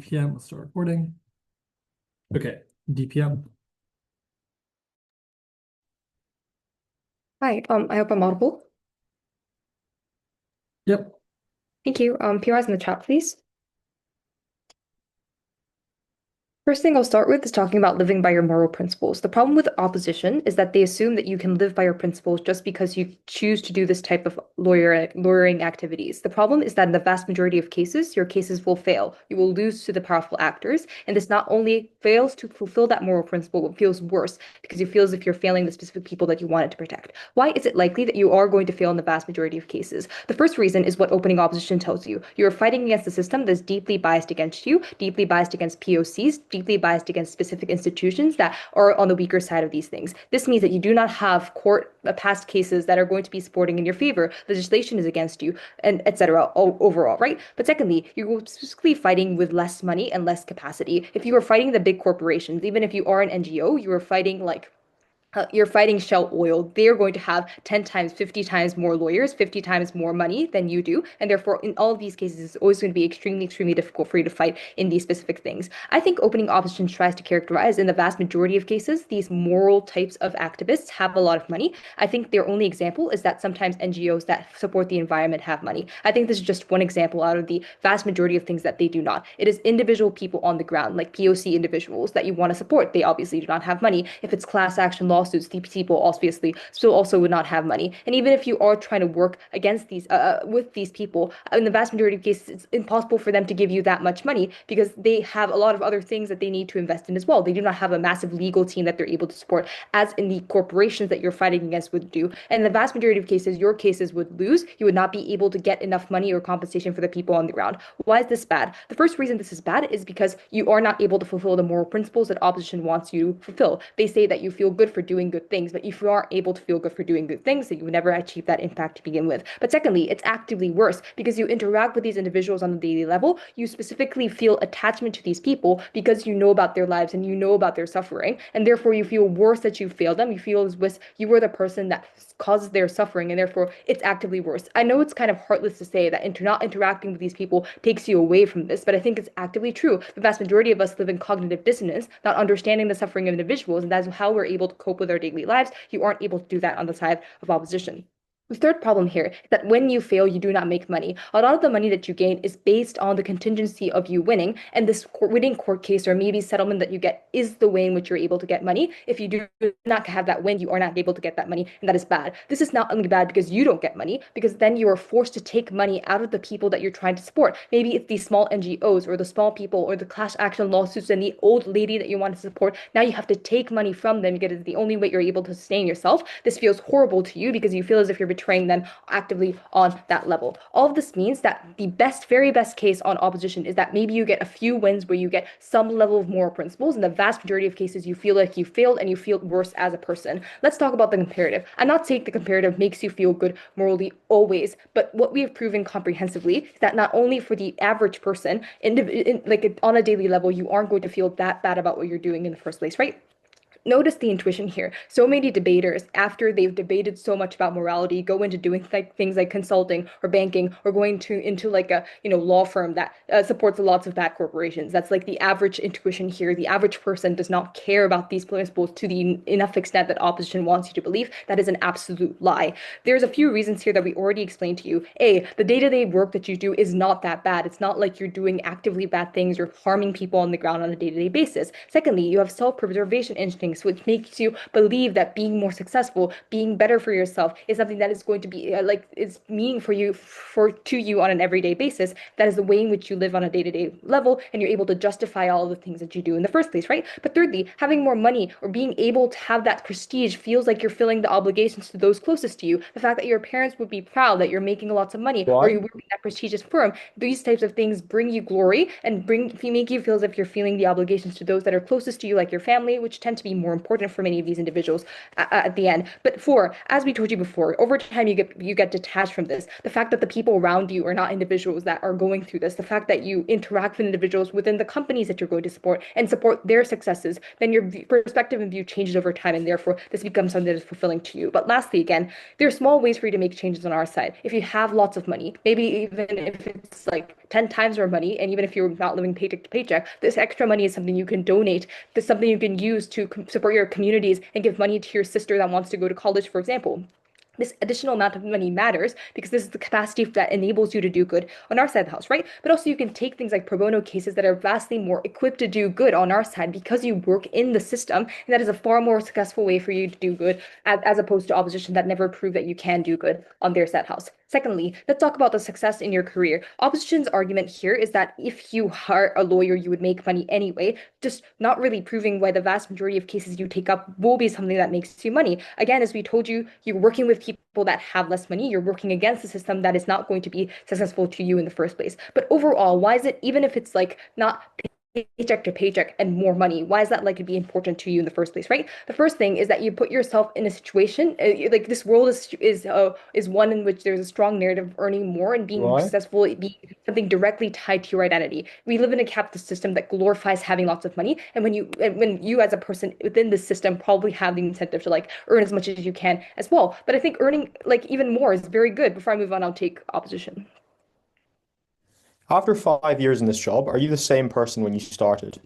p.m. Let's start recording. Okay, DPM. Hi, I hope I'm audible. Yep. Thank you. PRs in the chat, please. First thing I'll start with is talking about living by your moral principles. The problem with opposition is that they assume that you can live by your principles just because you choose to do this type of lawyering activities. The problem is that in the vast majority of cases, your cases will fail. You will lose to the powerful actors, and this not only fails to fulfill that moral principle, but feels worse because you feel as if you're failing the specific people that you wanted to protect. Why is it likely that you are going to fail in the vast majority of cases? The first reason is what opening opposition tells you. You are fighting against a system that's deeply biased against you, deeply biased against POCs, deeply biased against specific institutions that are on the weaker side of these things. This means that you do not have court past cases that are going to be supporting in your favor. Legislation is against you, and etc. Overall, right? But secondly, you're specifically fighting with less money and less capacity. If you are fighting the big corporations, even if you are an NGO, you are fighting you're fighting Shell Oil. They're going to have 10 times, 50 times more lawyers, 50 times more money than you do. And therefore, in all of these cases, it's always going to be extremely, extremely difficult for you to fight in these specific things. I think opening opposition tries to characterize, in the vast majority of cases, these moral types of activists have a lot of money. I think their only example is that sometimes NGOs that support the environment have money. I think this is just one example out of the vast majority of things that they do not. It is individual people on the ground, like POC individuals that you want to support. They obviously do not have money. If it's class action lawsuits, these people obviously still also would not have money. And even if you are trying to work against these with these people, in the vast majority of cases, it's impossible for them to give you that much money because they have a lot of other things that they need to invest in as well. They do not have a massive legal team that they're able to support, as in the corporations that you're fighting against would do. And in the vast majority of cases, your cases would lose. You would not be able to get enough money or compensation for the people on the ground. Why is this bad? The first reason this is bad is because you are not able to fulfill the moral principles that opposition wants you to fulfill. They say that you feel good for doing good things, but if you aren't able to feel good for doing good things, then you would never achieve that impact to begin with. But secondly, it's actively worse because you interact with these individuals on a daily level. You specifically feel attachment to these people because you know about their lives and you know about their suffering, and therefore you feel worse that you failed them. You feel as if you were the person that causes their suffering, and therefore it's actively worse. I know it's kind of heartless to say that not interacting with these people takes you away from this, but I think it's actively true. The vast majority of us live in cognitive dissonance, not understanding the suffering of individuals, and that's how we're able to cope with our daily lives. You aren't able to do that on the side of opposition. The third problem here is that when you fail, you do not make money. A lot of the money that you gain is based on the contingency of you winning, and this winning court case or maybe settlement that you get is the way in which you're able to get money. If you do not have that win, you are not able to get that money, and that is bad. This is not only bad because you don't get money, because then you are forced to take money out of the people that you're trying to support. Maybe it's these small NGOs or the small people or the class action lawsuits and the old lady that you want to support. Now you have to take money from them because it's the only way you're able to sustain yourself. This feels horrible to you because you feel as if you're betraying them actively on that level. All of this means that the best, very best case on opposition is that maybe you get a few wins where you get some level of moral principles. In the vast majority of cases, you feel like you failed and you feel worse as a person. Let's talk about the comparative. I'm not saying the comparative makes you feel good morally always, but what we have proven comprehensively is that not only for the average person, like on a daily level, you aren't going to feel that bad about what you're doing in the first place, right? Notice the intuition here. So many debaters, after they've debated so much about morality, go into doing like things like consulting or banking or going to into like a law firm that supports lots of bad corporations. That's like the average intuition here. The average person does not care about these principles to the enough extent that opposition wants you to believe. That is an absolute lie. There's a few reasons here that we already explained to you. A, the day-to-day work that you do is not that bad. It's not like you're doing actively bad things or harming people on the ground on a day-to-day basis. Secondly, you have self-preservation instincts, which makes you believe that being more successful, being better for yourself is something that is going to be is meaning for you to you on an everyday basis. That is the way in which you live on a day-to-day level, and you're able to justify all the things that you do in the first place, right? But thirdly, having more money or being able to have that prestige feels like you're filling the obligations to those closest to you. The fact that your parents would be proud that you're making lots of money or Why? you work in that prestigious firm, these types of things bring you glory and make you feel as if you're feeling the obligations to those that are closest to you, like your family, which tend to be more important for many of these individuals at the end. But four, as we told you before, over time you get detached from this. The fact that the people around you are not individuals that are going through this, the fact that you interact with individuals within the companies that you're going to support their successes, then your perspective and view changes over time, and therefore this becomes something that is fulfilling to you. But lastly, again, there are small ways for you to make changes on our side. If you have lots of money, maybe even if it's like 10 times more money, and even if you're not living paycheck to paycheck, this extra money is something you can donate. This is something you can use to support your communities and give money to your sister that wants to go to college, for example. This additional amount of money matters because this is the capacity that enables you to do good on our side of the house, right? But also you can take things like pro bono cases that are vastly more equipped to do good on our side because you work in the system, and that is a far more successful way for you to do good as opposed to opposition that never prove that you can do good on their side of the house. Secondly, let's talk about the success in your career. Opposition's argument here is that if you are a lawyer, you would make money anyway, just not really proving why the vast majority of cases you take up will be something that makes you money. Again, as we told you, you're working with people that have less money. You're working against a system that is not going to be successful to you in the first place. But overall, why is it, even if it's like not paycheck to paycheck and more money, why is that likely to be important to you in the first place, right? The first thing is that you put yourself in a situation like this world is one in which there's a strong narrative of earning more and being Why? successful, being something directly tied to your identity. We live in a capitalist system that glorifies having lots of money, and when you as a person within this system probably have the incentive to like earn as much as you can as well. But I think earning like even more is very good. Before I move on, I'll take opposition. After 5 years in this job, are you the same person when you started?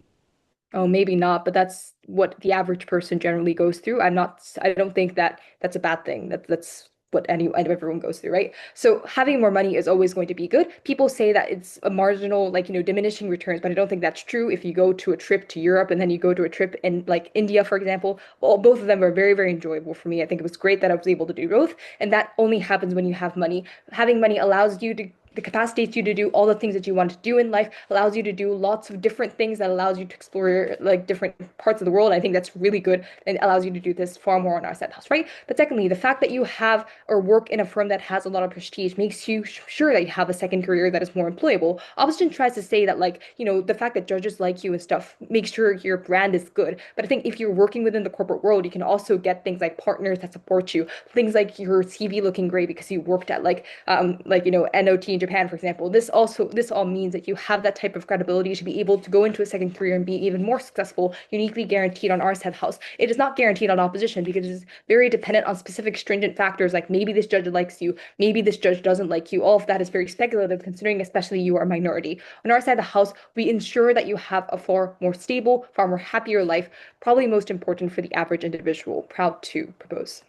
Oh, maybe not, but that's what the average person generally goes through. I don't think that that's a bad thing. That's what everyone goes through, right? So having more money is always going to be good. People say that it's a marginal, like, diminishing returns, but I don't think that's true. If you go to a trip to Europe and then you go to a trip in like India, for example, well, both of them are very, very enjoyable for me. I think it was great that I was able to do both. And that only happens when you have money. Having money allows you to the capacitates you to do all the things that you want to do in life, allows you to do lots of different things, that allows you to explore like different parts of the world. I think that's really good and allows you to do this far more on our side house, right? But secondly, the fact that you have or work in a firm that has a lot of prestige makes you sure that you have a second career that is more employable. Opposition tries to say that like, the fact that judges like you and stuff makes sure your brand is good. But I think if you're working within the corporate world, you can also get things like partners that support you, things like your CV looking great because you worked at NOT in Japan, for example. This all means that you have that type of credibility to be able to go into a second career and be even more successful, uniquely guaranteed on our said house. It is not guaranteed on opposition because it is very dependent on specific stringent factors like maybe this judge likes you, maybe this judge doesn't like you. All of that is very speculative considering especially you are a minority. On our side of the house, we ensure that you have a far more stable, far more happier life, probably most important for the average individual. Proud to propose.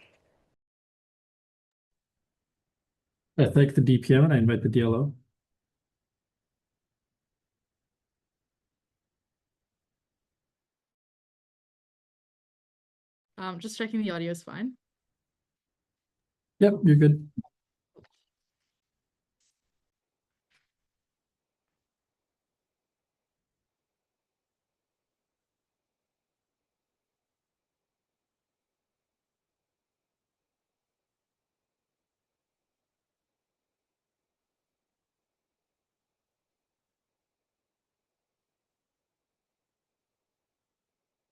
I thank the DPO and I invite the DLO. Just checking the audio is fine. Yep, you're good.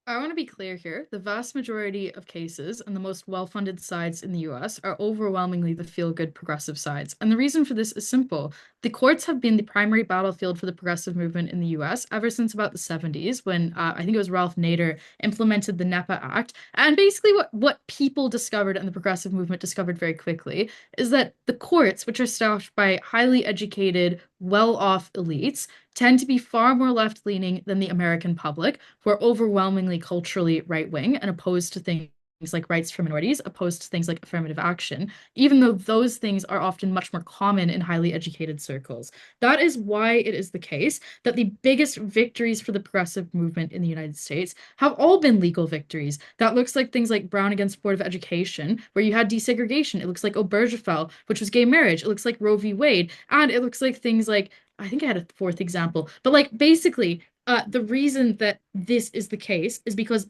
I want to be clear here. The vast majority of cases and the most well-funded sides in the US are overwhelmingly the feel-good progressive sides. And the reason for this is simple. The courts have been the primary battlefield for the progressive movement in the US ever since about the 70s when I think it was Ralph Nader implemented the NEPA Act. And basically what people discovered and the progressive movement discovered very quickly is that the courts, which are staffed by highly educated, well-off elites, tend to be far more left-leaning than the American public, who are overwhelmingly culturally right-wing and opposed to things like rights for minorities, opposed to things like affirmative action, even though those things are often much more common in highly educated circles. That is why it is the case that the biggest victories for the progressive movement in the United States have all been legal victories. That looks like things like Brown against Board of Education, where you had desegregation. It looks like Obergefell, which was gay marriage. It looks like Roe v. Wade. And it looks like things like, I think I had a fourth example, but like basically, the reason that this is the case is because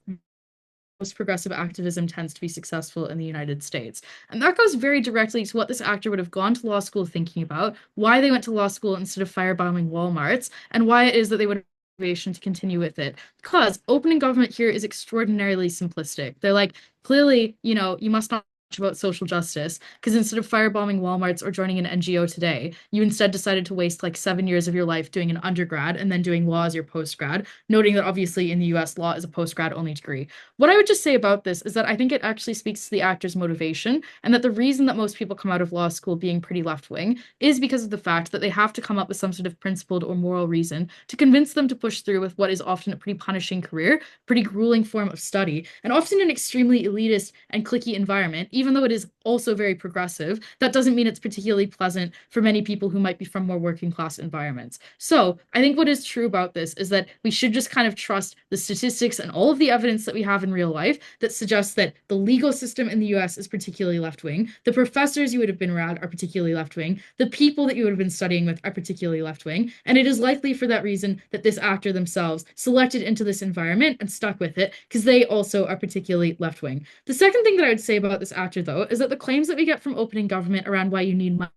most progressive activism tends to be successful in the United States. And that goes very directly to what this actor would have gone to law school thinking about, why they went to law school instead of firebombing Walmarts, and why it is that they would motivation to continue with it, because opening government here is extraordinarily simplistic. They're like, clearly, you must not about social justice, because instead of firebombing Walmarts or joining an NGO today, you instead decided to waste like 7 years of your life doing an undergrad and then doing law as your postgrad, noting that obviously in the US, law is a postgrad only degree. What I would just say about this is that I think it actually speaks to the actor's motivation, and that the reason that most people come out of law school being pretty left-wing is because of the fact that they have to come up with some sort of principled or moral reason to convince them to push through with what is often a pretty punishing career, pretty grueling form of study, and often an extremely elitist and cliquey environment. Even though it is also very progressive, that doesn't mean it's particularly pleasant for many people who might be from more working class environments. So I think what is true about this is that we should just kind of trust the statistics and all of the evidence that we have in real life that suggests that the legal system in the US is particularly left-wing, the professors you would have been around are particularly left-wing, the people that you would have been studying with are particularly left-wing, and it is likely for that reason that this actor themselves selected into this environment and stuck with it, because they also are particularly left-wing. The second thing that I would say about this actor, though, is that the claims that we get from opening government around why you need money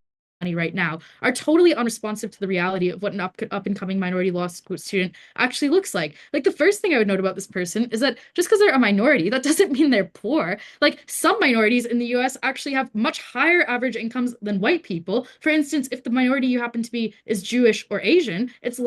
right now are totally unresponsive to the reality of what an up-and-coming minority law student actually looks like. Like, the first thing I would note about this person is that just because they're a minority, that doesn't mean they're poor. Like, some minorities in the US actually have much higher average incomes than white people. For instance, if the minority you happen to be is Jewish or Asian, it's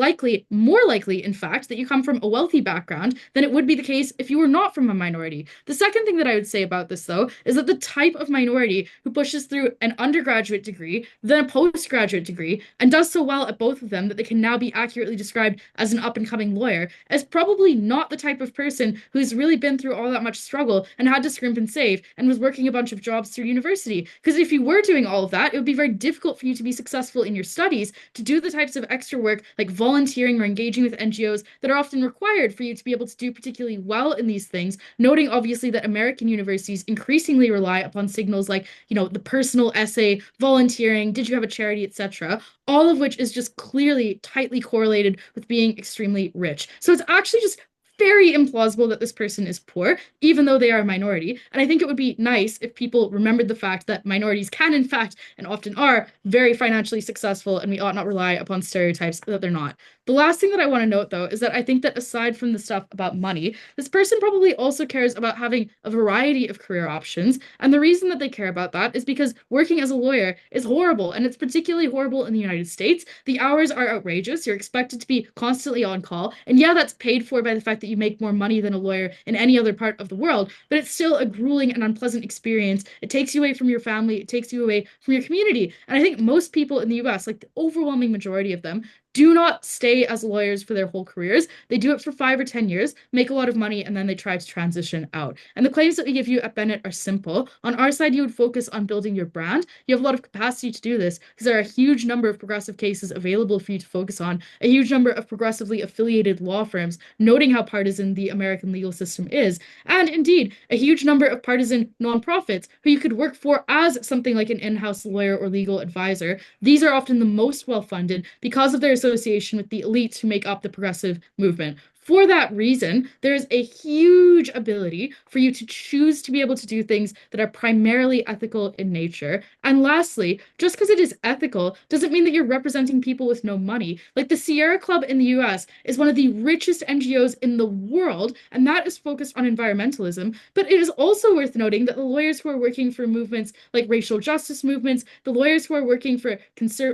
more likely, in fact, that you come from a wealthy background than it would be the case if you were not from a minority. The second thing that I would say about this, though, is that the type of minority who pushes through an undergraduate degree, then a postgraduate degree, and does so well at both of them that they can now be accurately described as an up-and-coming lawyer, is probably not the type of person who's really been through all that much struggle and had to scrimp and save and was working a bunch of jobs through university. Because if you were doing all of that, it would be very difficult for you to be successful in your studies, to do the types of extra work like volunteering or engaging with NGOs that are often required for you to be able to do particularly well in these things, noting obviously that American universities increasingly rely upon signals like, the personal essay, volunteering, did you have a charity, etc., all of which is just clearly tightly correlated with being extremely rich. So it's actually just very implausible that this person is poor, even though they are a minority. And I think it would be nice if people remembered the fact that minorities can, in fact, and often are, very financially successful, and we ought not rely upon stereotypes that they're not. The last thing that I want to note, though, is that I think that aside from the stuff about money, this person probably also cares about having a variety of career options. And the reason that they care about that is because working as a lawyer is horrible, and it's particularly horrible in the United States. The hours are outrageous. You're expected to be constantly on call. And yeah, that's paid for by the fact that you make more money than a lawyer in any other part of the world, but it's still a grueling and unpleasant experience. It takes you away from your family. It takes you away from your community. And I think most people in the US, like the overwhelming majority of them, do not stay as lawyers for their whole careers. They do it for 5 or 10 years, make a lot of money, and then they try to transition out. And the claims that we give you at Bennett are simple. On our side, you would focus on building your brand. You have a lot of capacity to do this because there are a huge number of progressive cases available for you to focus on, a huge number of progressively affiliated law firms, noting how partisan the American legal system is, and indeed, a huge number of partisan nonprofits who you could work for as something like an in-house lawyer or legal advisor. These are often the most well-funded because of their association with the elites who make up the progressive movement. For that reason, there's a huge ability for you to choose to be able to do things that are primarily ethical in nature. And lastly, just because it is ethical doesn't mean that you're representing people with no money. Like the Sierra Club in the US is one of the richest NGOs in the world, and that is focused on environmentalism. But it is also worth noting that the lawyers who are working for movements like racial justice movements, the lawyers who are working for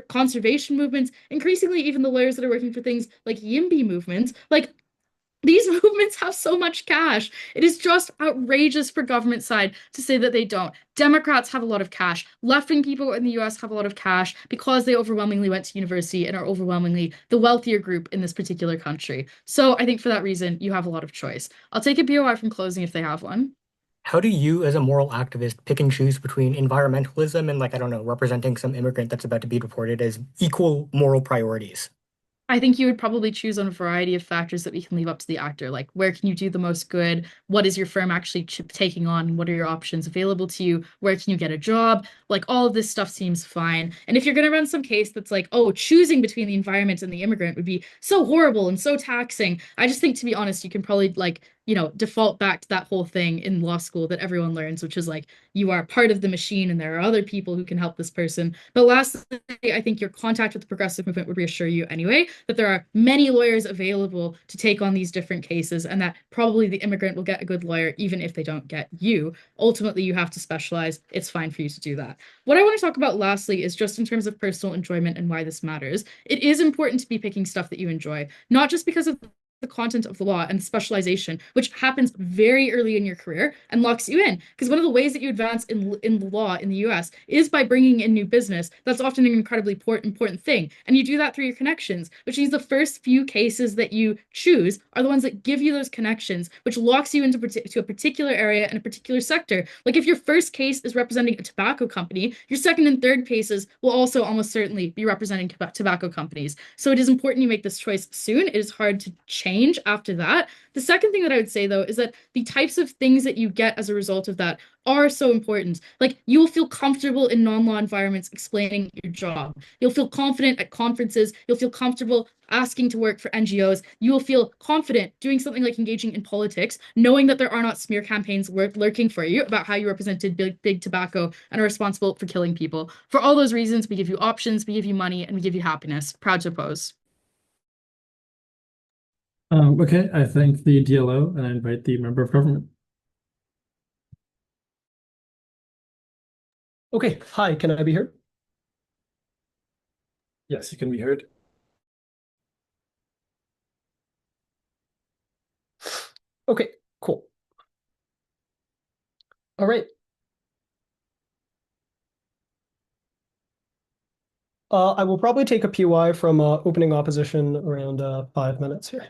conservation movements, increasingly even the lawyers that are working for things like YIMBY movements, like these movements have so much cash. It is just outrageous for government side to say that they don't. Democrats have a lot of cash. Left-wing people in the US have a lot of cash because they overwhelmingly went to university and are overwhelmingly the wealthier group in this particular country. So I think for that reason, you have a lot of choice. I'll take a BOI from closing if they have one. How do you, as a moral activist, pick and choose between environmentalism and, like, I don't know, representing some immigrant that's about to be deported as equal moral priorities? I think you would probably choose on a variety of factors that we can leave up to the actor, like where can you do the most good? What is your firm actually taking on? What are your options available to you? Where can you get a job? Like all of this stuff seems fine. And if you're going to run some case that's like, oh, choosing between the environment and the immigrant would be so horrible and so taxing, I just think, to be honest, you can probably like default back to that whole thing in law school that everyone learns, which is like you are part of the machine and there are other people who can help this person. But lastly, I think your contact with the progressive movement would reassure you anyway that there are many lawyers available to take on these different cases, and that probably the immigrant will get a good lawyer even if they don't get you. Ultimately, you have to specialize. It's fine for you to do that. What I want to talk about lastly is just in terms of personal enjoyment and why this matters. It is important to be picking stuff that you enjoy, not just because of the content of the law and specialization, which happens very early in your career and locks you in. Because one of the ways that you advance in the law in the US is by bringing in new business. That's often an incredibly important thing. And you do that through your connections, which means the first few cases that you choose are the ones that give you those connections, which locks you into to a particular area and a particular sector. Like if your first case is representing a tobacco company, your second and third cases will also almost certainly be representing tobacco companies. So it is important you make this choice soon. It is hard to change after that. The second thing that I would say, though, is that the types of things that you get as a result of that are so important. Like you will feel comfortable in non-law environments explaining your job. You'll feel confident at conferences. You'll feel comfortable asking to work for NGOs. You will feel confident doing something like engaging in politics, knowing that there are not smear campaigns lurking for you about how you represented big tobacco and are responsible for killing people. For all those reasons, we give you options, we give you money, and we give you happiness. Proud to oppose. Okay, I thank the DLO and I invite the member of government. Okay, hi, can I be heard? Yes, you can be heard. Okay, cool. All right. I will probably take a PY from opening opposition around 5 minutes here.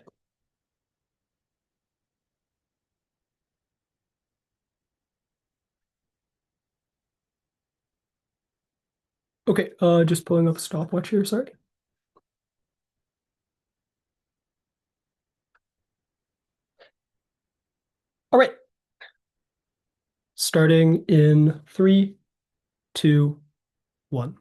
Okay, just pulling up a stopwatch here, sorry. All right. Starting in 3, 2, 1.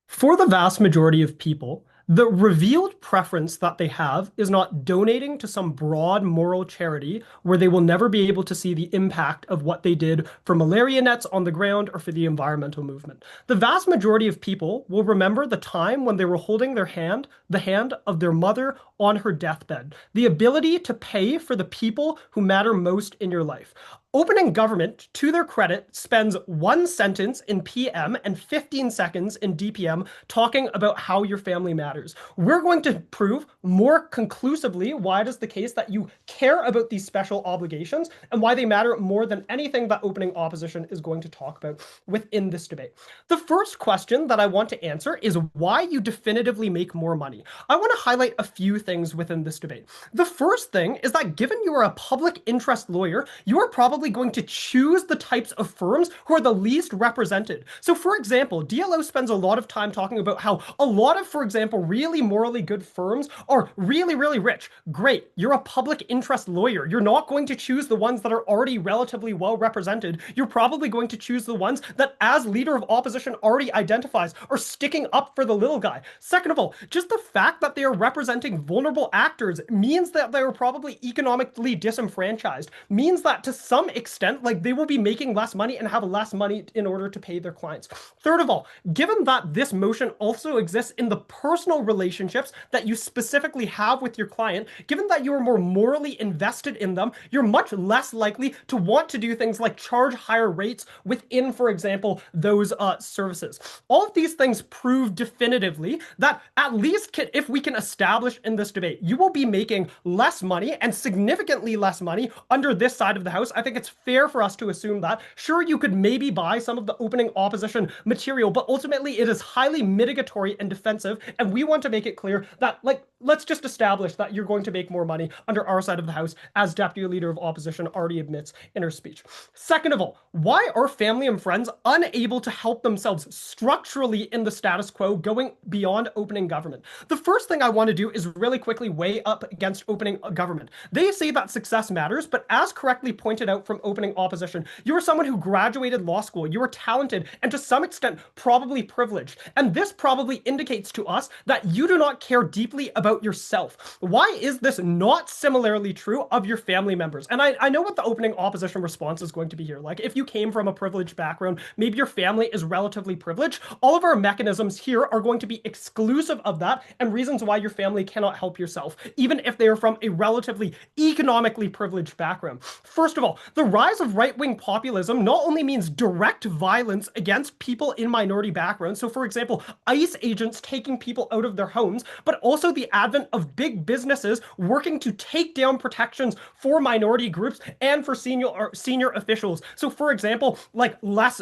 For the vast majority of people, the revealed preference that they have is not donating to some broad moral charity where they will never be able to see the impact of what they did for malaria nets on the ground or for the environmental movement. The vast majority of people will remember the time when they were holding the hand of their mother on her deathbed, the ability to pay for the people who matter most in your life. Opening government, to their credit, spends 1 sentence in PM and 15 seconds in DPM talking about how your family matters. We're going to prove more conclusively why it is the case that you care about these special obligations and why they matter more than anything that opening opposition is going to talk about within this debate. The first question that I want to answer is why you definitively make more money. I want to highlight a few things within this debate. The first thing is that given you are a public interest lawyer, you are probably going to choose the types of firms who are the least represented. So for example, DLO spends a lot of time talking about how a lot of, for example, really morally good firms are really, really rich. Great, you're a public interest lawyer. You're not going to choose the ones that are already relatively well represented. You're probably going to choose the ones that, as leader of opposition, already identifies are sticking up for the little guy. Second of all, just the fact that they are representing vulnerable actors means that they are probably economically disenfranchised, means that to some extent, like they will be making less money and have less money in order to pay their clients. Third of all, given that this motion also exists in the personal relationships that you specifically have with your client, given that you are more morally invested in them, you're much less likely to want to do things like charge higher rates within, for example, those services. All of these things prove definitively that at least if we can establish in this debate, you will be making less money and significantly less money under this side of the house. I think it's fair for us to assume that. Sure, you could maybe buy some of the opening opposition material, but ultimately it is highly mitigatory and defensive, and we want to make it clear that, like, let's just establish that you're going to make more money under our side of the house, as Deputy Leader of Opposition already admits in her speech. Second of all, why are family and friends unable to help themselves structurally in the status quo going beyond opening government? The first thing I want to do is really quickly weigh up against opening government. They say that success matters, but as correctly pointed out from opening opposition, you are someone who graduated law school, you are talented, and to some extent probably privileged. And this probably indicates to us that you do not care deeply about about yourself. Why is this not similarly true of your family members? And I know what the opening opposition response is going to be here. Like, if you came from a privileged background, maybe your family is relatively privileged, all of our mechanisms here are going to be exclusive of that and reasons why your family cannot help yourself, even if they are from a relatively economically privileged background. First of all, the rise of right-wing populism not only means direct violence against people in minority backgrounds, so for example, ICE agents taking people out of their homes, but also the advent of big businesses working to take down protections for minority groups and for senior officials. So for example, like less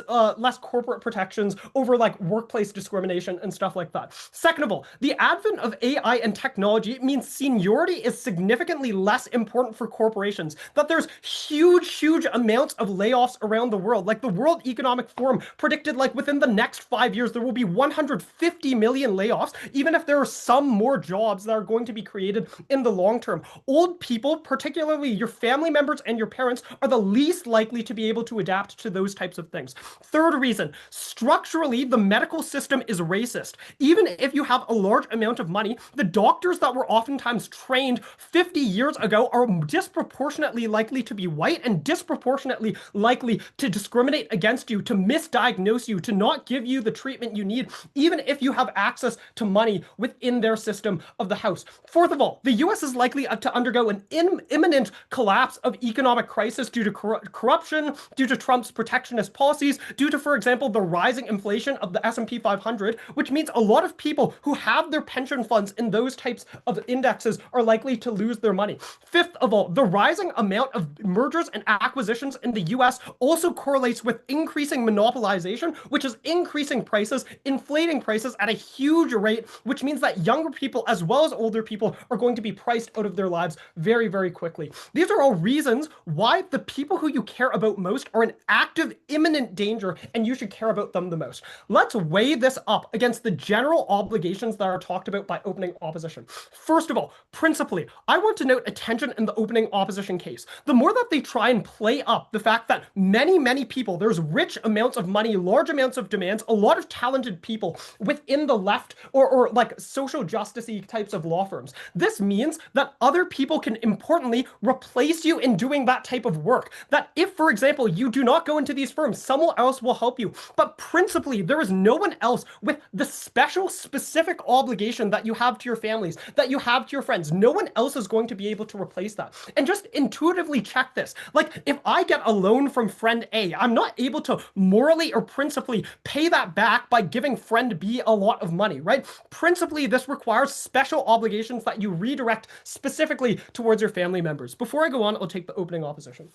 corporate protections over like workplace discrimination and stuff like that. Second of all, the advent of AI and technology means seniority is significantly less important for corporations, that there's huge amounts of layoffs around the world. Like the World Economic Forum predicted like within the next 5 years there will be 150 million layoffs, even if there are some more jobs that are going to be created in the long term. Old people, particularly your family members and your parents, are the least likely to be able to adapt to those types of things. Third reason, structurally, the medical system is racist. Even if you have a large amount of money, the doctors that were oftentimes trained 50 years ago are disproportionately likely to be white and disproportionately likely to discriminate against you, to misdiagnose you, to not give you the treatment you need, even if you have access to money within their system of the house. Fourth of all, the US is likely to undergo an imminent collapse of economic crisis due to corruption, due to Trump's protectionist policies, due to, for example, the rising inflation of the S&P 500, which means a lot of people who have their pension funds in those types of indexes are likely to lose their money. Fifth of all, the rising amount of mergers and acquisitions in the US also correlates with increasing monopolization, which is increasing prices, inflating prices at a huge rate, which means that younger people as well as older people are going to be priced out of their lives very quickly. These are all reasons why the people who you care about most are in active, imminent danger, and you should care about them the most. Let's weigh this up against the general obligations that are talked about by opening opposition. First of all, principally, I want to note attention in the opening opposition case. The more that they try and play up the fact that many people, there's rich amounts of money, large amounts of demands, a lot of talented people within the left or like social justice-y types of law firms. This means that other people can importantly replace you in doing that type of work. That if, for example, you do not go into these firms, someone else will help you. But principally, there is no one else with the special, specific obligation that you have to your families, that you have to your friends. No one else is going to be able to replace that. And just intuitively check this. Like, if I get a loan from friend A, I'm not able to morally or principally pay that back by giving friend B a lot of money, right? Principally, this requires special obligations that you redirect specifically towards your family members. Before I go on, I'll take the opening opposition.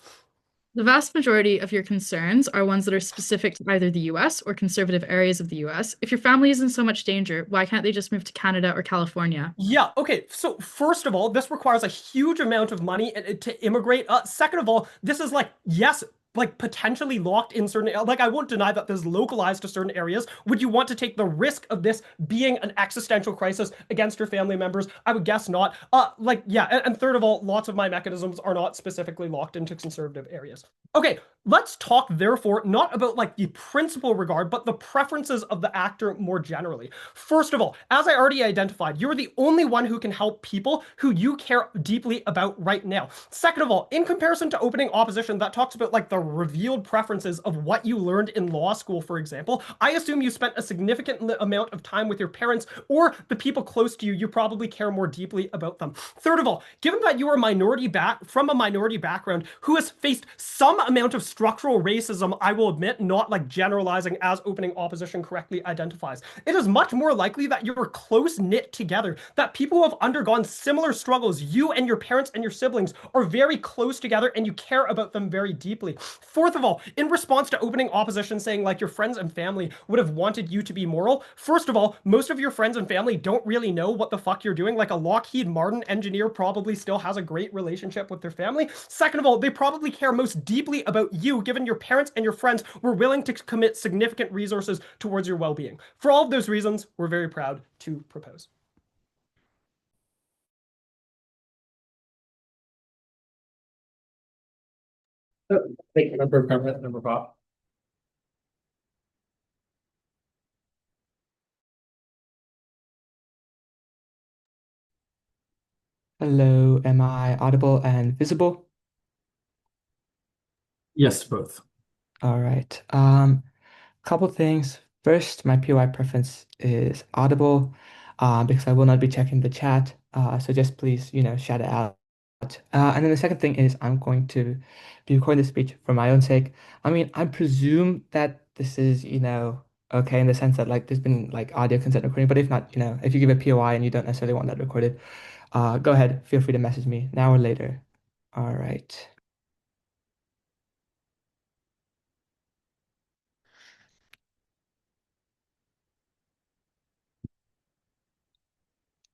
The vast majority of your concerns are ones that are specific to either the US or conservative areas of the US. If your family is in so much danger, why can't they just move to Canada or California? Yeah, okay. So first of all, this requires a huge amount of money to immigrate. Second of all, this is like, yes, like potentially locked in certain, like I won't deny that this is localized to certain areas. Would you want to take the risk of this being an existential crisis against your family members? I would guess not. Like, yeah, and third of all, lots of my mechanisms are not specifically locked into conservative areas. Okay, let's talk therefore not about like the principal regard, but the preferences of the actor more generally. First of all, as I already identified, you're the only one who can help people who you care deeply about right now. Second of all, in comparison to opening opposition that talks about like the revealed preferences of what you learned in law school, for example, I assume you spent a significant amount of time with your parents or the people close to you. You probably care more deeply about them. Third of all, given that you are from a minority background who has faced some amount of structural racism, I will admit, not like generalizing as opening opposition correctly identifies, it is much more likely that you're close knit together, that people who have undergone similar struggles, you and your parents and your siblings are very close together and you care about them very deeply. Fourth of all, in response to opening opposition saying like your friends and family would have wanted you to be moral, first of all, most of your friends and family don't really know what the fuck you're doing. Like a Lockheed Martin engineer probably still has a great relationship with their family. Second of all, they probably care most deeply about you, given your parents and your friends were willing to commit significant resources towards your well-being. For all of those reasons, we're very proud to propose. Member Pop. Hello, am I audible and visible? Yes, both. All right. Couple things. First, my POI preference is audible, because I will not be checking the chat. So just please, shout it out. And then the second thing is I'm going to be recording this speech for my own sake. I mean, I presume that this is, okay in the sense that like there's been like audio consent recording, but if not, if you give a POI and you don't necessarily want that recorded, go ahead, feel free to message me now or later. All right.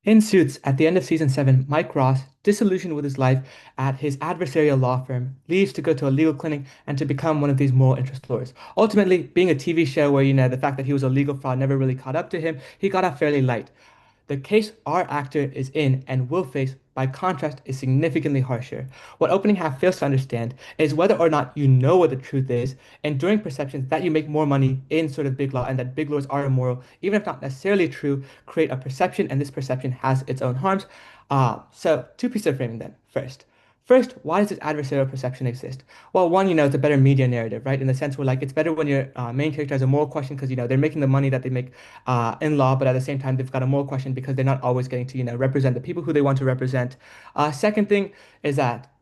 In Suits, at the end of season 7, Mike Ross, disillusioned with his life at his adversarial law firm, leaves to go to a legal clinic and to become one of these moral interest lawyers. Ultimately, being a TV show where, the fact that he was a legal fraud never really caught up to him, he got off fairly light. The case our actor is in and will face, by contrast, is significantly harsher. What opening half fails to understand is whether or not you know what the truth is, enduring perceptions that you make more money in sort of big law and that big laws are immoral, even if not necessarily true, create a perception, and this perception has its own harms. So two pieces of framing then. First, why does this adversarial perception exist? Well, one, it's a better media narrative, right? In the sense where like it's better when your main character has a moral question because they're making the money that they make in law, but at the same time they've got a moral question because they're not always getting to represent the people who they want to represent. Second thing is that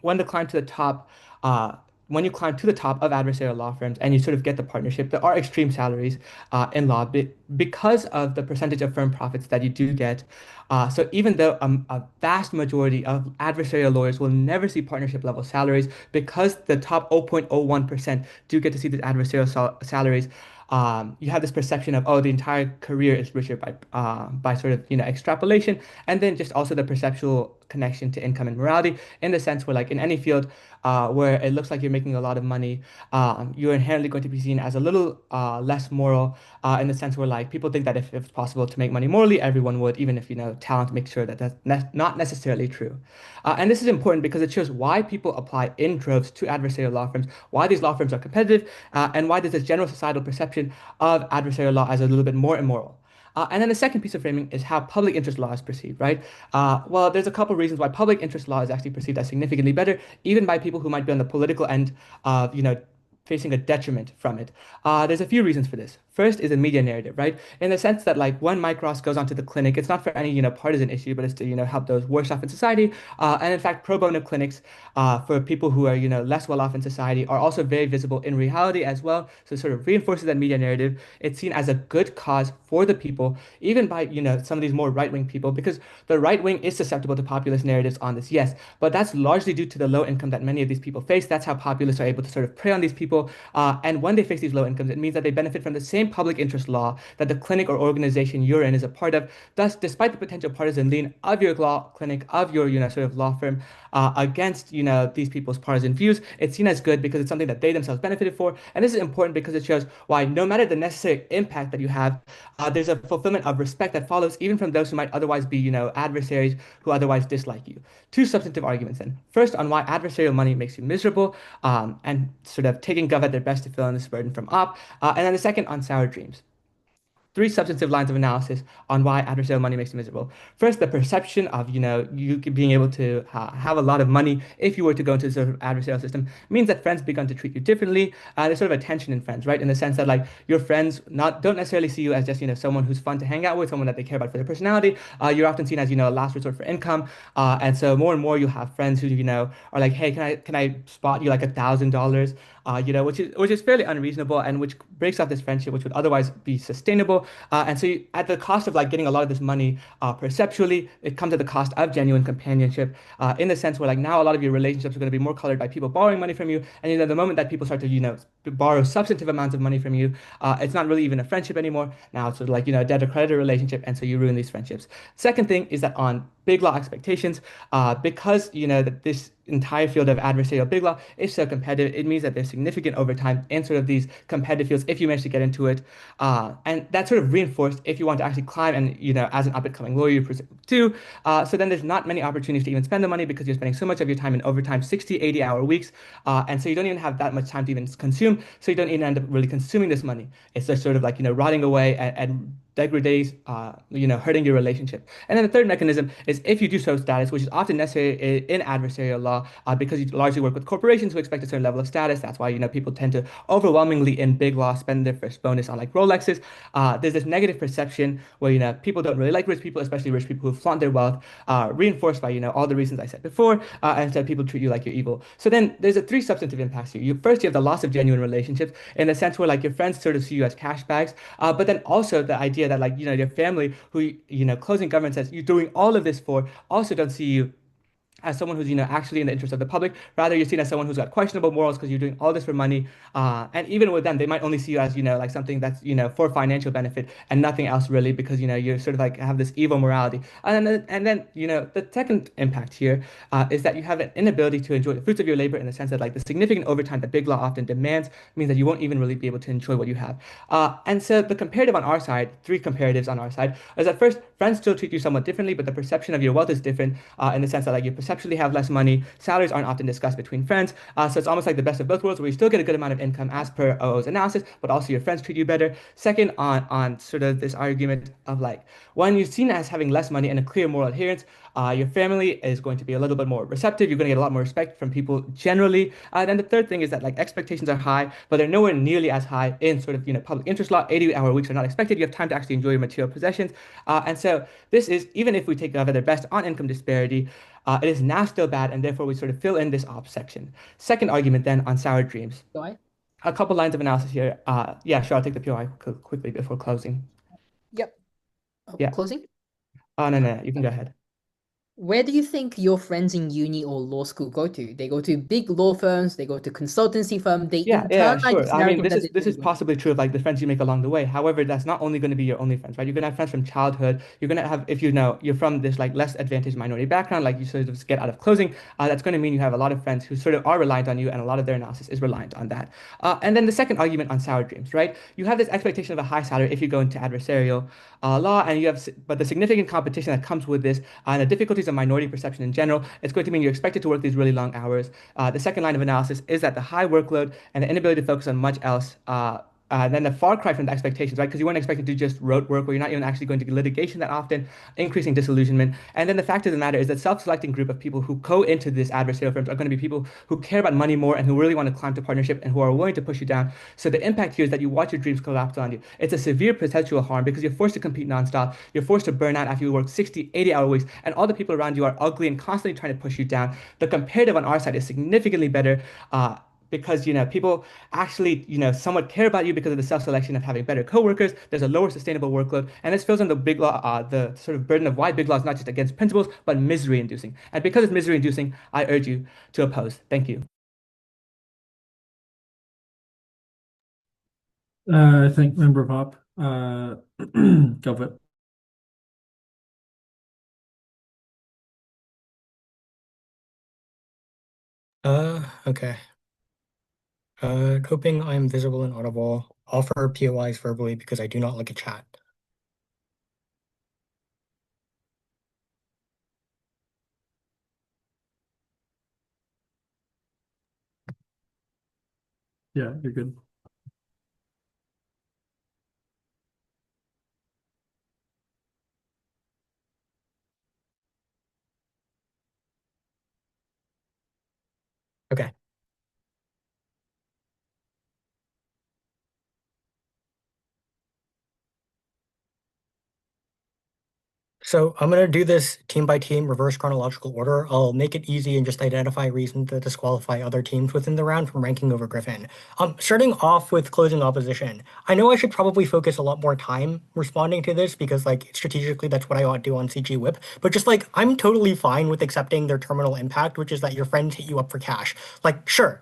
when to climb to the top, uh, when you climb to the top of adversarial law firms and you sort of get the partnership, there are extreme salaries in law because of the percentage of firm profits that you do get. So even though a vast majority of adversarial lawyers will never see partnership level salaries, because the top 0.01% do get to see the adversarial salaries, you have this perception of, oh, the entire career is richer by sort of extrapolation, and then just also the perceptual connection to income and morality, in the sense where like in any field where it looks like you're making a lot of money, you're inherently going to be seen as a little less moral, in the sense where like people think that if it's possible to make money morally, everyone would, even if talent makes sure that that's not necessarily true. And this is important because it shows why people apply in droves to adversarial law firms, why these law firms are competitive, and why there's this general societal perception of adversarial law as a little bit more immoral. And then the second piece of framing is how public interest law is perceived, right? Well, there's a couple reasons why public interest law is actually perceived as significantly better, even by people who might be on the political end of, facing a detriment from it. There's a few reasons for this. First is a media narrative, right? In the sense that like when Mike Ross goes onto the clinic, it's not for any, partisan issue, but it's to, help those worse off in society. And in fact, pro bono clinics for people who are, less well off in society are also very visible in reality as well. So it sort of reinforces that media narrative. It's seen as a good cause for the people, even by, some of these more right-wing people, because the right wing is susceptible to populist narratives on this, yes, but that's largely due to the low income that many of these people face. That's how populists are able to sort of prey on these people. And when they face these low incomes, it means that they benefit from the same public interest law that the clinic or organization you're in is a part of. Thus, despite the potential partisan lean of your law clinic, of your, sort of law firm, against, these people's partisan views, it's seen as good because it's something that they themselves benefited for. And this is important because it shows why, no matter the necessary impact that you have, there's a fulfillment of respect that follows, even from those who might otherwise be, adversaries who otherwise dislike you. Two substantive arguments then. First, on why adversarial money makes you miserable, and sort of taking gov at their best to fill in this burden from op. And then the second on sour dreams. Three substantive lines of analysis on why adversarial money makes you miserable. First, the perception of you being able to have a lot of money if you were to go into the sort of adversarial system means that friends begun to treat you differently. There's sort of a tension in friends, right? In the sense that like your friends don't necessarily see you as just someone who's fun to hang out with, someone that they care about for their personality. You're often seen as a last resort for income, and so more and more you have friends who are like, hey, can I spot you like $1,000? Which is fairly unreasonable and which breaks off this friendship, which would otherwise be sustainable. And so at the cost of like getting a lot of this money, perceptually, it comes at the cost of genuine companionship, in the sense where like now a lot of your relationships are going to be more colored by people borrowing money from you. And the moment that people start to, borrow substantive amounts of money from you, it's not really even a friendship anymore. Now it's sort of like, a debtor-creditor relationship. And so you ruin these friendships. Second thing is that on big law expectations, because, that this entire field of adversarial big law is so competitive, it means that there's significant overtime in sort of these competitive fields if you manage to get into it. And that's sort of reinforced if you want to actually climb and, as an up-and-coming lawyer, you too. So then there's not many opportunities to even spend the money because you're spending so much of your time in overtime, 60, 80-hour weeks. And so you don't even have that much time to even consume. So you don't even end up really consuming this money. It's just sort of like, rotting away and degrades, hurting your relationship. And then the third mechanism is if you do show status, which is often necessary in adversarial law, because you largely work with corporations who expect a certain level of status. That's why, people tend to overwhelmingly in big law spend their first bonus on like Rolexes. There's this negative perception where, people don't really like rich people, especially rich people who flaunt their wealth, reinforced by, all the reasons I said before, and so people treat you like you're evil. So then there's three substantive impacts here. First, you have the loss of genuine relationships in the sense where like your friends sort of see you as cash bags, but then also the idea that like, your family who, closing government says you're doing all of this for also don't see you as someone who's actually in the interest of the public. Rather, you're seen as someone who's got questionable morals because you're doing all this for money. And even with them, they might only see you as like something that's for financial benefit and nothing else really, because you're sort of like have this evil morality. And then the second impact here is that you have an inability to enjoy the fruits of your labor, in the sense that like the significant overtime that big law often demands means that you won't even really be able to enjoy what you have. And so the comparative on our side, three comparatives on our side, is that first, friends still treat you somewhat differently, but the perception of your wealth is different in the sense that like your perceptually have less money. Salaries aren't often discussed between friends. So it's almost like the best of both worlds, where you still get a good amount of income as per OO's analysis, but also your friends treat you better. Second, on sort of this argument of like, when you're seen as having less money and a clear moral adherence, your family is going to be a little bit more receptive. You're going to get a lot more respect from people generally. And then the third thing is that like expectations are high, but they're nowhere nearly as high in sort of public interest law. 80-hour weeks are not expected. You have time to actually enjoy your material possessions. And so this is, even if we take their best on income disparity, it is now still bad, and therefore we sort of fill in this op section. Second argument then on sour dreams. POI? A couple lines of analysis here. Yeah, sure, I'll take the POI quickly before closing. Yep. Yeah. Closing? No, you can go ahead. Where do you think your friends in uni or law school go to? They go to big law firms, they go to consultancy firms, they Yeah, internalize sure. this I mean, narrative this that is they this really is want. possibly true of like the friends you make along the way. However, that's not only going to be your only friends, right? You're going to have friends from childhood. You're going to have, if you're from this like less advantaged minority background, like you sort of get out of closing, that's going to mean you have a lot of friends who sort of are reliant on you, and a lot of their analysis is reliant on that. And then the second argument on sour dreams, right? You have this expectation of a high salary if you go into adversarial law, and but the significant competition that comes with this, and the difficulties of minority perception in general, it's going to mean you're expected to work these really long hours. The second line of analysis is that the high workload and the inability to focus on much else, then the far cry from the expectations, right? Because you weren't expected to do just rote work, where you're not even actually going to litigation that often, increasing disillusionment. And then the fact of the matter is that self-selecting group of people who go into this adversarial firms are going to be people who care about money more and who really want to climb to partnership and who are willing to push you down. So the impact here is that you watch your dreams collapse on you. It's a severe potential harm because you're forced to compete nonstop. You're forced to burn out after you work 60, 80-hour weeks, and all the people around you are ugly and constantly trying to push you down. The comparative on our side is significantly better. Because people actually somewhat care about you because of the self-selection of having better coworkers. There's a lower sustainable workload, and this fills in the big law, the sort of burden of why big law is not just against principles but misery-inducing. And because it's misery-inducing, I urge you to oppose. Thank you. I think member Pop, go for it. Okay. Hoping I'm visible and audible. Offer POIs verbally because I do not look at chat. Yeah, you're good. Okay. So I'm going to do this team by team, reverse chronological order. I'll make it easy and just identify reasons to disqualify other teams within the round from ranking over Griffin. Starting off with closing opposition. I know I should probably focus a lot more time responding to this because like strategically that's what I ought to do on CG Whip. But just like I'm totally fine with accepting their terminal impact, which is that your friends hit you up for cash. Like, sure,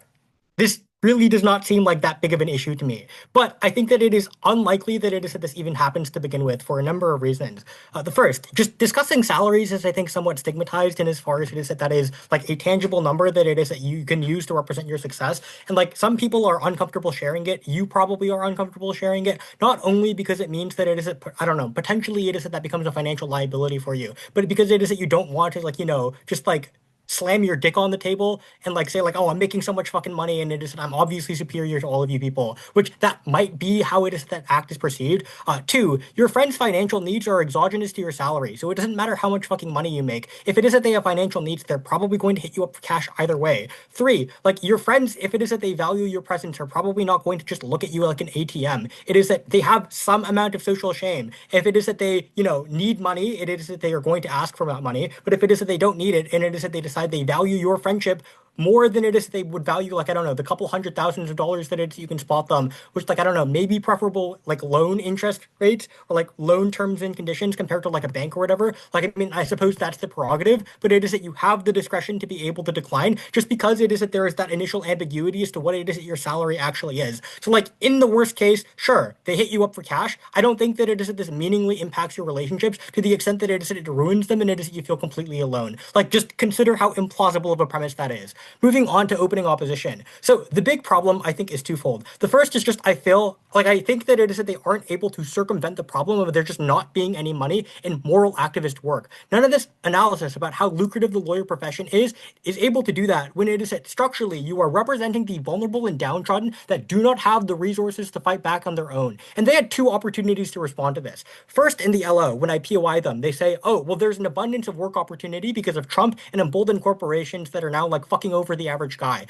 this really does not seem like that big of an issue to me. But I think that it is unlikely that this even happens to begin with for a number of reasons. The first, just discussing salaries is, I think, somewhat stigmatized in as far as it is that is like a tangible number that it is that you can use to represent your success. And like some people are uncomfortable sharing it. You probably are uncomfortable sharing it, not only because it means that it is, I don't know, potentially it is that becomes a financial liability for you, but because it is that you don't want to just like slam your dick on the table and like say like, oh, I'm making so much fucking money and it is that I'm obviously superior to all of you people, which that might be how it is that act is perceived. Two, your friend's financial needs are exogenous to your salary, so it doesn't matter how much fucking money you make. If it is that they have financial needs, they're probably going to hit you up for cash either way. Three, like your friends, if it is that they value your presence, are probably not going to just look at you like an ATM. It is that they have some amount of social shame. If it is that they, need money, it is that they are going to ask for that money. But if it is that they don't need it, and it is that they decide they value your friendship more than it is they would value, like, I don't know, the couple $100,000s that it's you can spot them, which, like, I don't know, maybe preferable, like, loan interest rates or, like, loan terms and conditions compared to, like, a bank or whatever. Like, I mean, I suppose that's the prerogative, but it is that you have the discretion to be able to decline just because it is that there is that initial ambiguity as to what it is that your salary actually is. So, like, in the worst case, sure, they hit you up for cash. I don't think that it is that this meaningfully impacts your relationships to the extent that it is that it ruins them and it is that you feel completely alone. Like, just consider how implausible of a premise that is. Moving on to opening opposition. So the big problem, I think, is twofold. The first is just I think that it is that they aren't able to circumvent the problem of there just not being any money in moral activist work. None of this analysis about how lucrative the lawyer profession is able to do that when it is that structurally you are representing the vulnerable and downtrodden that do not have the resources to fight back on their own. And they had two opportunities to respond to this. First, in the LO, when I POI them, they say, oh, well, there's an abundance of work opportunity because of Trump and emboldened corporations that are now like fucking over the average guy.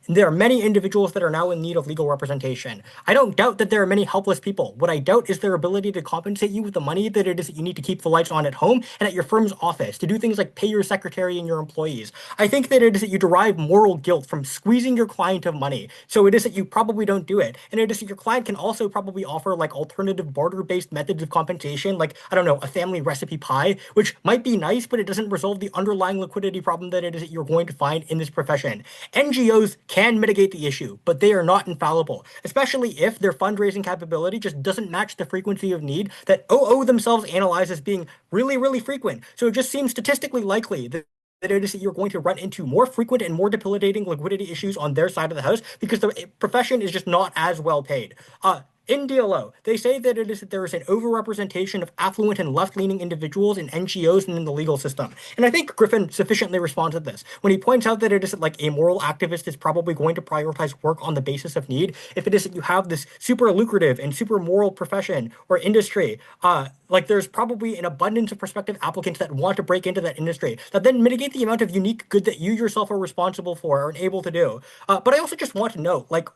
There are many individuals that are now in need of legal representation. I don't doubt that there are many helpless people. What I doubt is their ability to compensate you with the money that it is that you need to keep the lights on at home and at your firm's office, to do things like pay your secretary and your employees. I think that it is that you derive moral guilt from squeezing your client of money. So it is that you probably don't do it. And it is that your client can also probably offer like alternative barter-based methods of compensation, like, I don't know, a family recipe pie, which might be nice, but it doesn't resolve the underlying liquidity problem that it is that you're going to find in this profession. NGOs can mitigate the issue, but they are not infallible, especially if their fundraising capability just doesn't match the frequency of need that OO themselves analyze as being really, really frequent. So it just seems statistically likely that it is that you're going to run into more frequent and more debilitating liquidity issues on their side of the house because the profession is just not as well paid. In DLO, they say that it is that there is an overrepresentation of affluent and left-leaning individuals in NGOs and in the legal system. And I think Griffin sufficiently responds to this when he points out that it is that like a moral activist is probably going to prioritize work on the basis of need. If it is that you have this super lucrative and super moral profession or industry, like there's probably an abundance of prospective applicants that want to break into that industry that then mitigate the amount of unique good that you yourself are responsible for or able to do. But I also just want to note, like,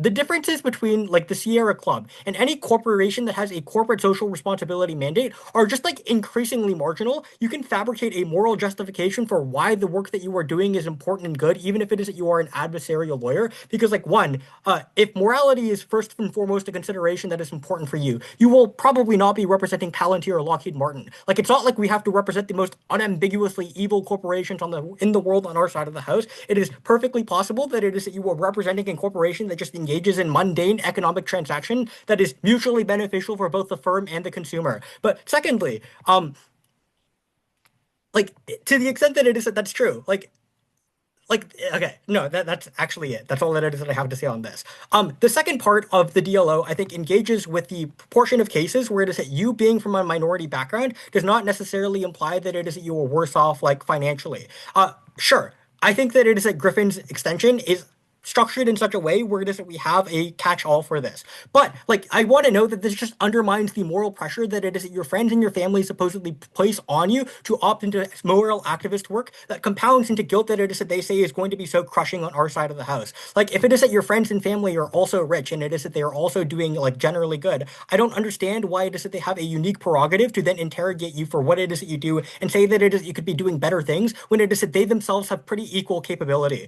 the differences between like the Sierra Club and any corporation that has a corporate social responsibility mandate are just like increasingly marginal. You can fabricate a moral justification for why the work that you are doing is important and good, even if it is that you are an adversarial lawyer. Because like one, if morality is first and foremost a consideration that is important for you, you will probably not be representing Palantir or Lockheed Martin. Like it's not like we have to represent the most unambiguously evil corporations in the world on our side of the house. It is perfectly possible that it is that you are representing a corporation that just engages in mundane economic transaction that is mutually beneficial for both the firm and the consumer. But secondly, like to the extent that it is that that's true, okay, no, that's actually it. That's all that it is that I have to say on this. The second part of the DLO, I think, engages with the proportion of cases where it is that you being from a minority background does not necessarily imply that it is that you are worse off, like, financially. Sure, I think that it is that Griffin's extension is structured in such a way where it is that we have a catch-all for this. But, like, I want to know that this just undermines the moral pressure that it is that your friends and your family supposedly place on you to opt into moral activist work that compounds into guilt that it is that they say is going to be so crushing on our side of the house. Like, if it is that your friends and family are also rich and it is that they are also doing, like, generally good, I don't understand why it is that they have a unique prerogative to then interrogate you for what it is that you do and say that it is you could be doing better things when it is that they themselves have pretty equal capability.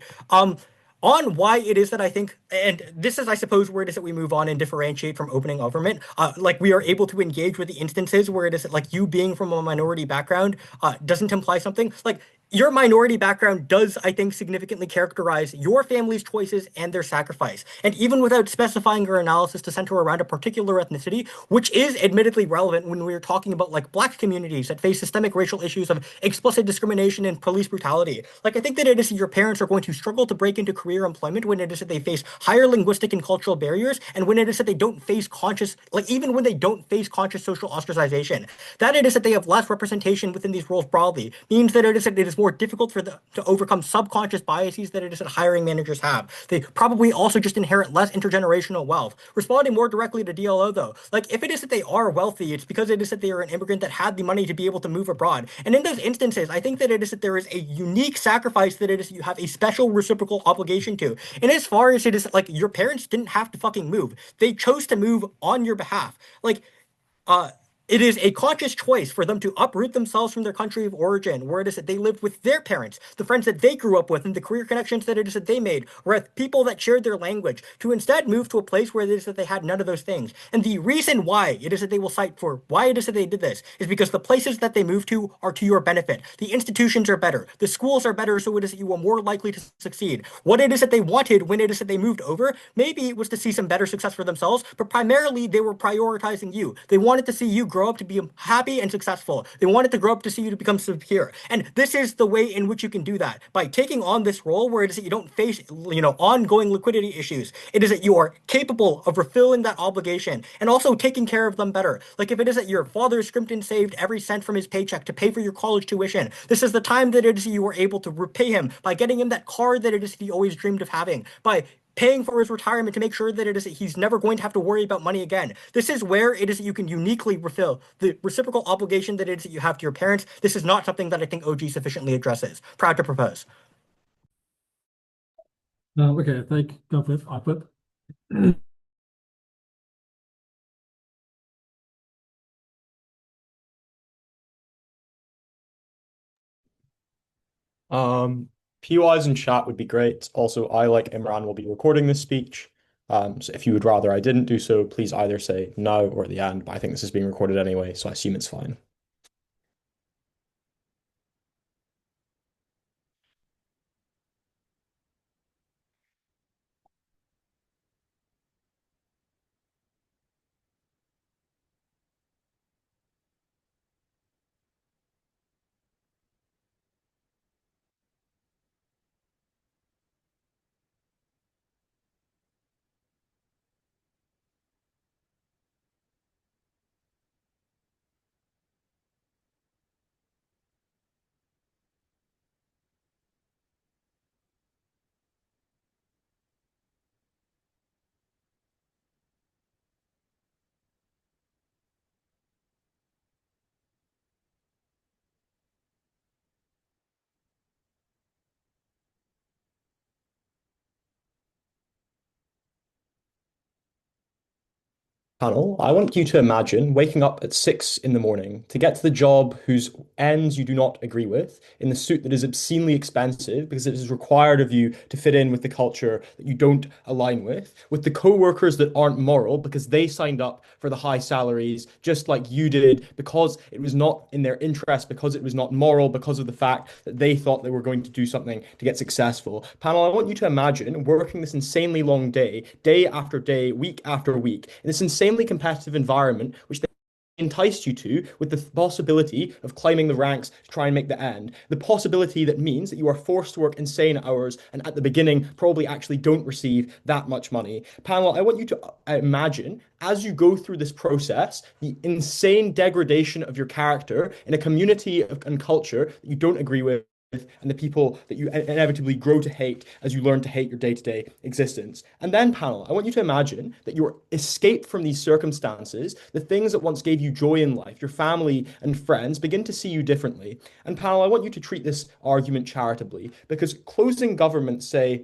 On why it is that I think, and this is, I suppose, where it is that we move on and differentiate from opening government, like we are able to engage with the instances where it is that, like, you being from a minority background doesn't imply something. Like, your minority background does, I think, significantly characterize your family's choices and their sacrifice. And even without specifying your analysis to center around a particular ethnicity, which is admittedly relevant when we're talking about like Black communities that face systemic racial issues of explicit discrimination and police brutality. Like, I think that it is that your parents are going to struggle to break into career employment when it is that they face higher linguistic and cultural barriers, and when it is that they don't face conscious, like even when they don't face conscious social ostracization. That it is that they have less representation within these roles broadly means that it is more difficult for them to overcome subconscious biases that it is that hiring managers have. They probably also just inherit less intergenerational wealth. Responding more directly to DLO though, like if it is that they are wealthy, it's because it is that they are an immigrant that had the money to be able to move abroad. And in those instances, I think that it is that there is a unique sacrifice that it is you have a special reciprocal obligation to. And as far as it is like your parents didn't have to fucking move. They chose to move on your behalf. Like uh, it is a conscious choice for them to uproot themselves from their country of origin, where it is that they lived with their parents, the friends that they grew up with, and the career connections that it is that they made, with people that shared their language, to instead move to a place where it is that they had none of those things. And the reason why it is that they will cite for why it is that they did this is because the places that they moved to are to your benefit. The institutions are better, the schools are better, so it is that you are more likely to succeed. What it is that they wanted when it is that they moved over, maybe it was to see some better success for themselves, but primarily they were prioritizing you. They wanted to see you grow up to be happy and successful. They wanted to grow up to see you to become secure. And this is the way in which you can do that. By taking on this role where it is that you don't face, ongoing liquidity issues. It is that you are capable of fulfilling that obligation and also taking care of them better. Like if it is that your father scrimped and saved every cent from his paycheck to pay for your college tuition, this is the time that it is you are able to repay him by getting him that car that it is he always dreamed of having, by paying for his retirement to make sure that it is that he's never going to have to worry about money again. This is where it is that you can uniquely fulfill the reciprocal obligation that it is that you have to your parents. This is not something that I think OG sufficiently addresses. Proud to propose. Okay, thank you. Output. PYs in chat would be great. Also, I, like Imran, will be recording this speech. So if you would rather I didn't do so, please either say no or at the end. But I think this is being recorded anyway, so I assume it's fine. Panel, I want you to imagine waking up at 6 in the morning to get to the job whose ends you do not agree with, in the suit that is obscenely expensive because it is required of you to fit in with the culture that you don't align with the co-workers that aren't moral because they signed up for the high salaries just like you did because it was not in their interest, because it was not moral, because of the fact that they thought they were going to do something to get successful. Panel, I want you to imagine working this insanely long day, day after day, week after week, in this insanely competitive environment, which they enticed you to with the possibility of climbing the ranks to try and make the end. The possibility that means that you are forced to work insane hours and at the beginning probably actually don't receive that much money. Panel, I want you to imagine as you go through this process, the insane degradation of your character in a community and culture that you don't agree with, and the people that you inevitably grow to hate as you learn to hate your day-to-day existence. And then, panel, I want you to imagine that your escape from these circumstances, the things that once gave you joy in life, your family and friends, begin to see you differently. And panel, I want you to treat this argument charitably, because closing governments say,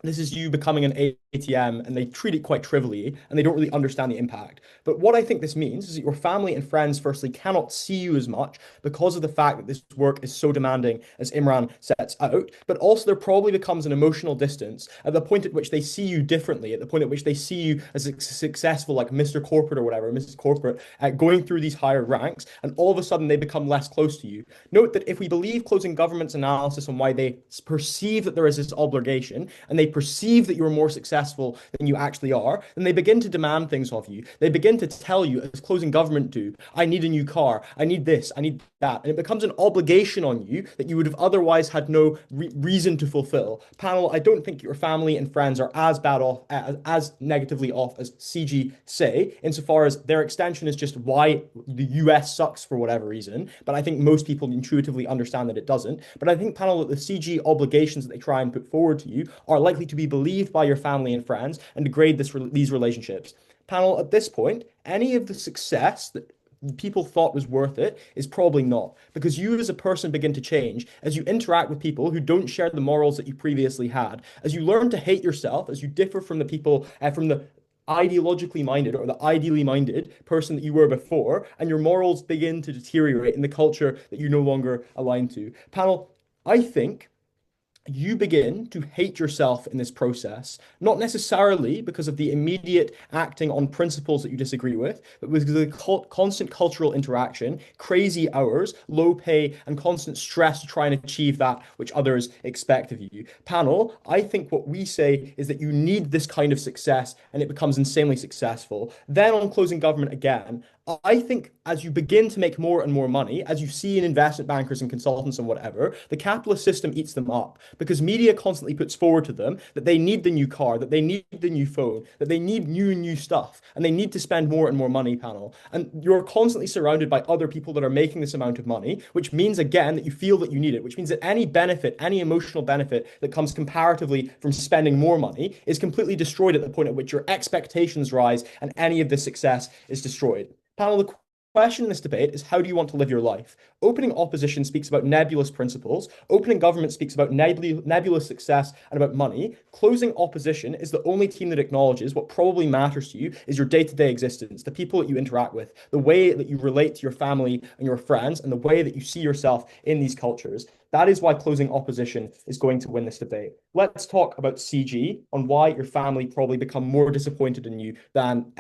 this is you becoming an ATM, and they treat it quite trivially and they don't really understand the impact. But what I think this means is that your family and friends, firstly, cannot see you as much because of the fact that this work is so demanding, as Imran sets out. But also, there probably becomes an emotional distance at the point at which they see you differently, at the point at which they see you as successful, like Mr. Corporate or whatever, Mrs. Corporate, going through these higher ranks, and all of a sudden they become less close to you. Note that if we believe closing government's analysis on why they perceive that there is this obligation, and they perceive that you're more successful than you actually are, then they begin to demand things of you. They begin to tell you, as closing government do, I need a new car, I need this, I need that, and it becomes an obligation on you that you would have otherwise had no reason to fulfill. Panel, I don't think your family and friends are as bad off, as negatively off as CG say, insofar as their extension is just why the US sucks for whatever reason. But I think most people intuitively understand that it doesn't. But I think, panel, that the CG obligations that they try and put forward to you are likely to be believed by your family and friends and degrade these relationships. Panel, at this point, any of the success that people thought was worth it is probably not, because you as a person begin to change as you interact with people who don't share the morals that you previously had, as you learn to hate yourself, as you differ from the people, from the ideologically minded or the ideally minded person that you were before, and your morals begin to deteriorate in the culture that you no longer align to. Panel, I think you begin to hate yourself in this process, not necessarily because of the immediate acting on principles that you disagree with, but because of the constant cultural interaction, crazy hours, low pay, and constant stress to try and achieve that which others expect of you. Panel, I think what we say is that you need this kind of success and it becomes insanely successful. Then on closing government again, I think as you begin to make more and more money, as you see in investment bankers and consultants and whatever, the capitalist system eats them up because media constantly puts forward to them that they need the new car, that they need the new phone, that they need new stuff, and they need to spend more and more money, panel. And you're constantly surrounded by other people that are making this amount of money, which means again that you feel that you need it, which means that any benefit, any emotional benefit that comes comparatively from spending more money is completely destroyed at the point at which your expectations rise and any of this success is destroyed. Panel, the question in this debate is, how do you want to live your life? Opening opposition speaks about nebulous principles. Opening government speaks about nebulous success and about money. Closing opposition is the only team that acknowledges what probably matters to you is your day-to-day existence, the people that you interact with, the way that you relate to your family and your friends, and the way that you see yourself in these cultures. That is why closing opposition is going to win this debate. Let's talk about CG, on why your family probably become more disappointed in you than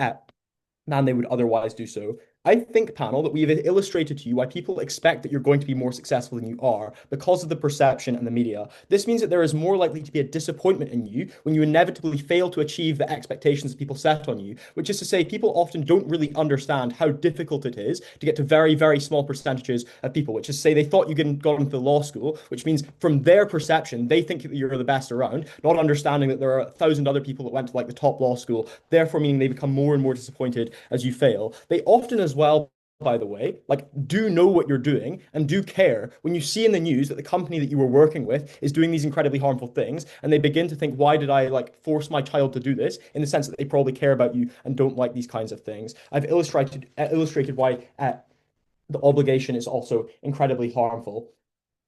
they would otherwise do so. I think, panel, that we have illustrated to you why people expect that you're going to be more successful than you are because of the perception and the media. This means that there is more likely to be a disappointment in you when you inevitably fail to achieve the expectations that people set on you, which is to say, people often don't really understand how difficult it is to get to very, very small percentages of people, which is to say they thought you got into law school, which means from their perception, they think that you're the best around, not understanding that there are 1,000 other people that went to like the top law school, therefore meaning they become more and more disappointed as you fail. They often as well, by the way, like, do know what you're doing and do care when you see in the news that the company that you were working with is doing these incredibly harmful things, and they begin to think, why did I like force my child to do this? In the sense that they probably care about you and don't like these kinds of things. I've illustrated why the obligation is also incredibly harmful.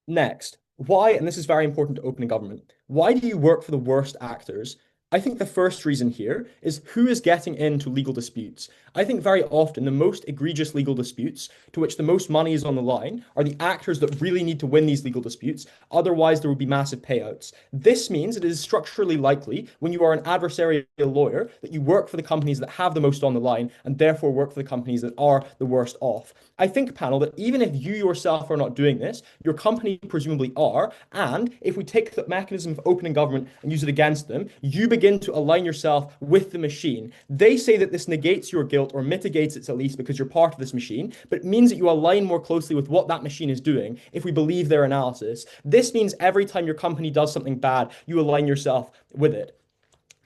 Next, why, and this is very important to opening government, why do you work for the worst actors? I think the first reason here is who is getting into legal disputes. I think very often the most egregious legal disputes, to which the most money is on the line, are the actors that really need to win these legal disputes. Otherwise, there would be massive payouts. This means it is structurally likely, when you are an adversarial lawyer, that you work for the companies that have the most on the line and therefore work for the companies that are the worst off. I think, panel, that even if you yourself are not doing this, your company presumably are. And if we take the mechanism of opening government and use it against them, you begin to align yourself with the machine. They say that this negates your guilt or mitigates it at least because you're part of this machine, but it means that you align more closely with what that machine is doing if we believe their analysis. This means every time your company does something bad, you align yourself with it.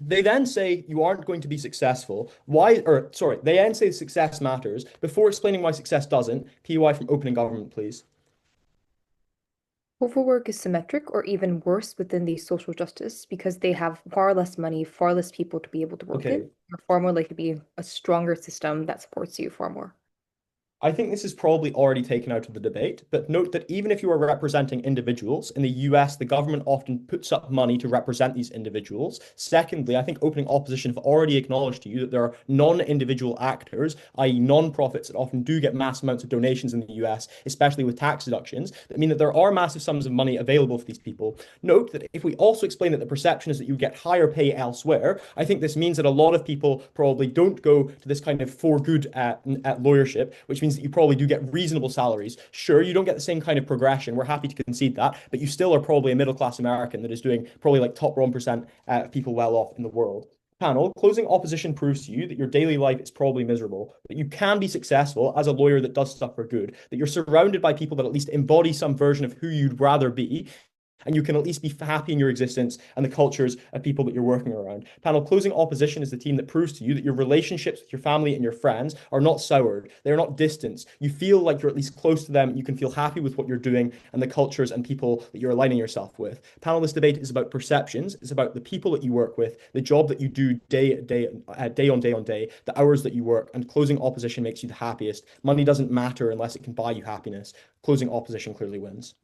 They then say you aren't going to be successful. They then say success matters before explaining why success doesn't. PY from opening government, please. Overwork is symmetric or even worse within the social justice because they have far less money, far less people to be able to work in. You're far more likely to be a stronger system that supports you far more. I think this is probably already taken out of the debate, but note that even if you are representing individuals, in the US, the government often puts up money to represent these individuals. Secondly, I think opening opposition have already acknowledged to you that there are non-individual actors, i.e. non-profits that often do get mass amounts of donations in the US, especially with tax deductions, that mean that there are massive sums of money available for these people. Note that if we also explain that the perception is that you get higher pay elsewhere, I think this means that a lot of people probably don't go to this kind of for good at lawyership, which means that you probably do get reasonable salaries. Sure, you don't get the same kind of progression. We're happy to concede that, but you still are probably a middle-class American that is doing probably like top 1% of people well off in the world. Panel, closing opposition proves to you that your daily life is probably miserable, but you can be successful as a lawyer that does stuff for good, that you're surrounded by people that at least embody some version of who you'd rather be, and you can at least be happy in your existence and the cultures of people that you're working around. Panel, closing opposition is the team that proves to you that your relationships with your family and your friends are not soured. They're not distant. You feel like you're at least close to them. You can feel happy with what you're doing and the cultures and people that you're aligning yourself with. Panel, this debate is about perceptions. It's about the people that you work with, the job that you do day on day, the hours that you work, and closing opposition makes you the happiest. Money doesn't matter unless it can buy you happiness. Closing opposition clearly wins.